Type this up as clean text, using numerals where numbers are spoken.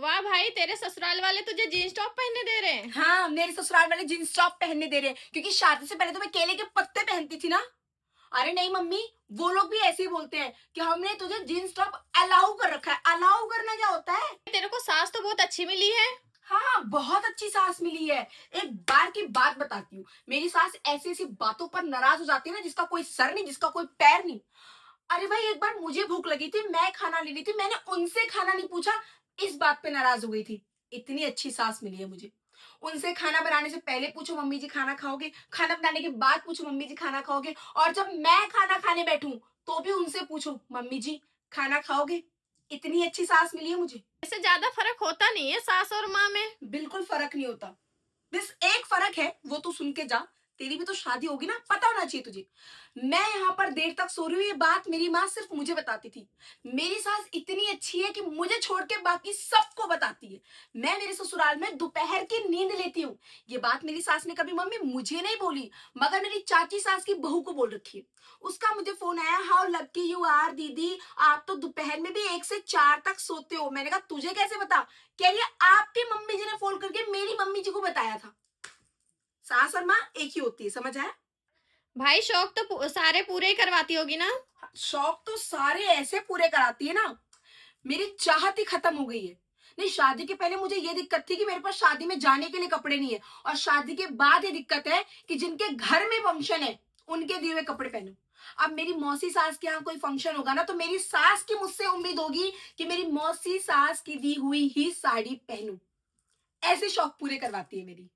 वाह भाई, तेरे ससुराल वाले तुझे जीन्स टॉप पहनने दे रहे हैं। हाँ, मेरे ससुराल वाले जीन्स टॉप पहनने दे रहे हैं, क्योंकि शादी से पहले तो मैं केले के पत्ते पहनती थी ना। अरे नहीं मम्मी, वो लोग भी ऐसे ही बोलते हैं कि हमने तुझे जीन्स टॉप अलाउ कर रखा है। अलाउ करना क्या होता है? तेरे को सास तो बहुत अच्छी मिली है। हाँ, बहुत अच्छी सास मिली है। एक बार की बात बताती हूँ, मेरी सास ऐसी ऐसी बातों पर नाराज हो जाती है ना, जिसका कोई सर नहीं, जिसका कोई पैर नहीं। अरे भाई, एक बार मुझे भूख लगी थी, मैं खाना ले रही थी, मैंने उनसे खाना नहीं पूछा, इस बात पे नाराज हो गई थी। इतनी अच्छी सास मिली है मुझे। उनसे खाना बनाने से पहले पूछो मम्मी जी खाना खाओगे, खाना बनाने के बाद पूछो मम्मी जी खाना खाओगे, और जब मैं खाना खाने बैठूं तो भी उनसे पूछो मम्मी जी खाना खाओगे। इतनी अच्छी सास मिली है मुझे। इससे ज्यादा फर्क होता नहीं है सास और माँ में। बिल्कुल फर्क नहीं होता। बस एक फर्क है, वो तो सुन के जा। तेरी भी तो शादी होगी ना, पता होना चाहिए तुझे। मैं यहाँ पर देर तक सो रही हूँ, ये बात मेरी माँ सिर्फ मुझे बताती थी। मेरी सास इतनी अच्छी है कि मुझे छोड़ के बाकी सबको बताती है। मैं मेरे ससुराल में दोपहर की नींद लेती हूँ। ये बात मेरी सास ने कभी मम्मी मुझे नहीं बोली, मगर मेरी चाची सास की बहू को बोल रखी है। उसका मुझे फोन आया, हाउ लकी यू आर दीदी, आप तो दोपहर में भी 1 से 4 तक सोते हो। मैंने कहा तुझे कैसे पता? कह रही है आपकी मम्मी जी ने फोन करके मेरी मम्मी जी को बताया था। सास और माँ एक ही होती है, समझ आया? भाई शौक तो सारे पूरे ही करवाती होगी ना। शौक तो सारे ऐसे पूरे कराती है ना, मेरी चाहत ही खत्म हो गई है। नहीं, शादी के पहले मुझे ये दिक्कत थी कि मेरे पास शादी में जाने के लिए कपड़े नहीं है, और शादी के बाद ये दिक्कत है कि जिनके घर में फंक्शन है उनके दिए हुए कपड़े पहनो। अब मेरी मौसी सास के यहाँ कोई फंक्शन होगा ना, तो मेरी सास की मुझसे उम्मीद होगी कि मेरी मौसी सास की दी हुई ही साड़ी पहनूं। ऐसे शौक पूरे करवाती है मेरी।